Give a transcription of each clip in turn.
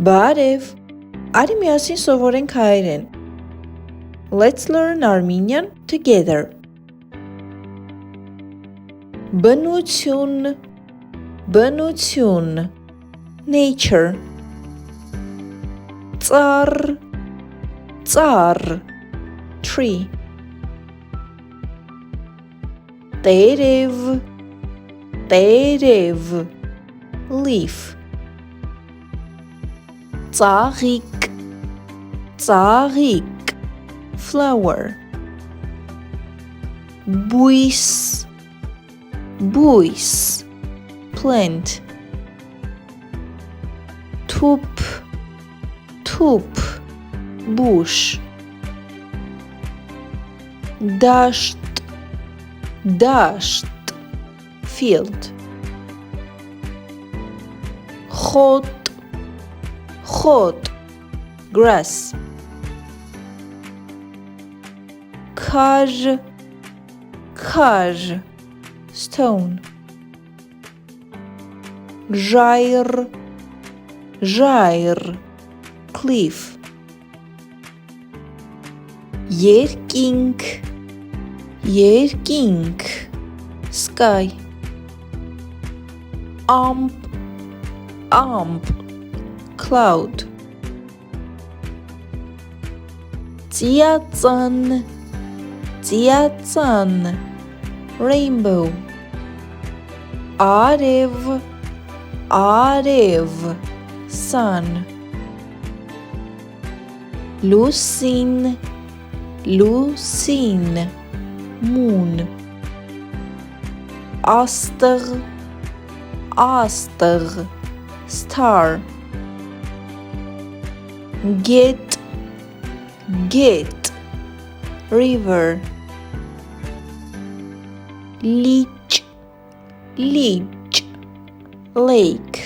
Բարև, արի միասին սովորենք հայերեն. Let's learn Armenian together. Բնություն, բնություն, nature. Ծառ, ծառ, tree. Տերև, տերև, leaf. Ծաղիկ, ծաղիկ, flower. Բույս, բույս, plant. Թուփ, թուփ, bush. Դաշտ, դաշտ, field. Խոտ, խոտ, grass. Քար, քար, stone. Ժայռ, ժայռ, cliff. Երկինք, երկինք, sky. Ամպ, ամպ, cloud. Ծիածան, ծիածան, rainbow. Արև, արև, sun. Լուսին, լուսին, moon. Աստղ, աստղ, star. Գետ, գետ, river. Լիճ, լիճ, lake.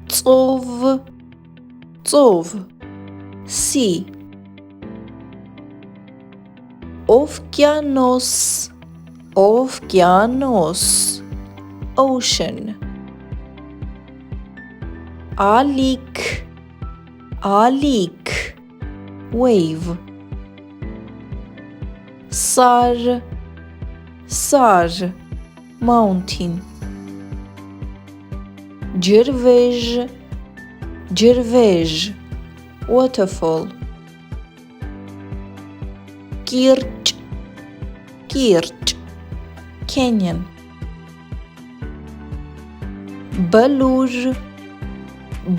Ծով, ծով, sea. Օվկիանոս, օվկիանոս, ocean. Ալիք, ալիք, wave. Սար, սար, mountain. Ջրվեժ, ջրվեժ, waterfall. Կիրճ, կիրճ, canyon. Բլուր,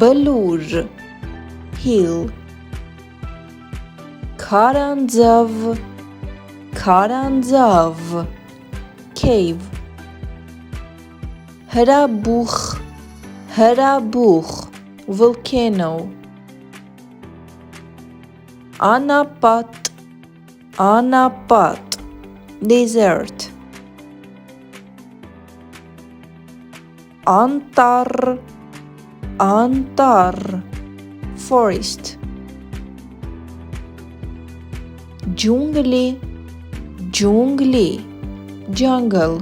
բլուր, hill. Քարանձավ, քարանձավ, cave. Հրաբուխ, հրաբուխ, volcano. Անապատ, անապատ, desert. Անտառ, անտառ, forest. Ջունգլի, ջունգլի, jungle.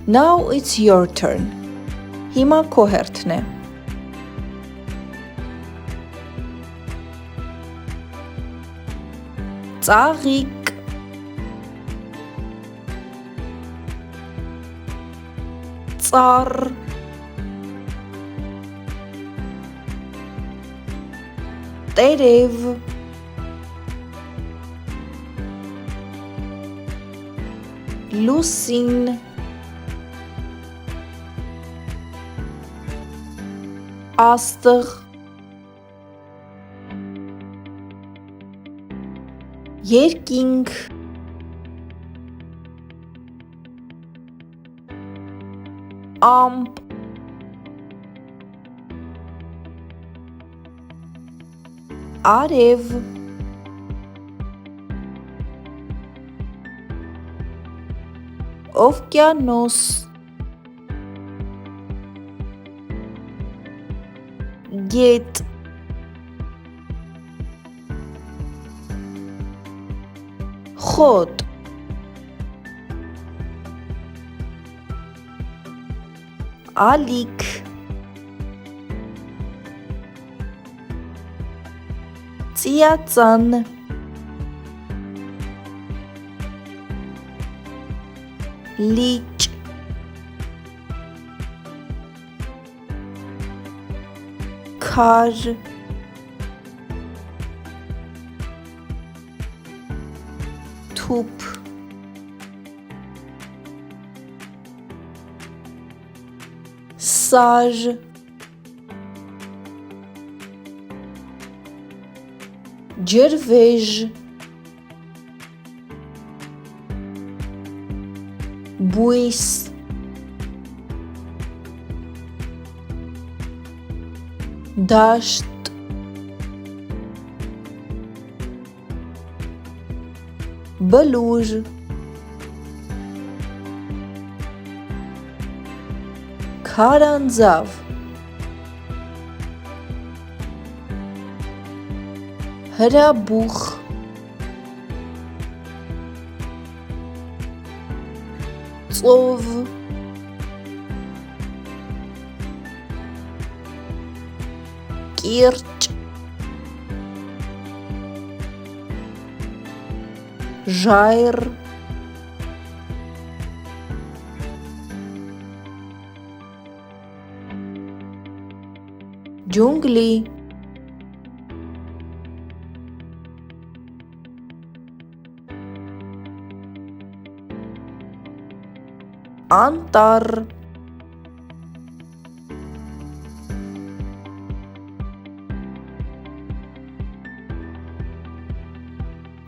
Now it's your turn. Հիմա քո հերթն է. Ծաղիկ, ծառ, տերև, լուսին, աստղ, երկինք, ամպ, արև, օվկիանոս, գետ, խոտ, ալիք, ծիածան, լիճ, քար, թուփ, սար, ջրվեժ, բույս, դաշտ, բլուր, քարանձավ, հրաբուխ, ծով, կիրճ, ժայռ, ջունգլի, անտառ,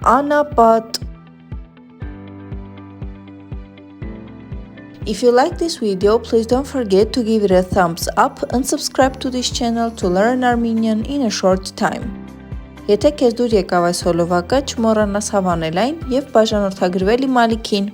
անապատ. If you like this video, please don't forget to give it a thumbs up and subscribe to this channel to learn Armenian in a short time. Եթե քեզ դուր եկավ այս հոլովակը, չմոռանաս հավանել այն և բաժանորդագրվել իմ ալիքին։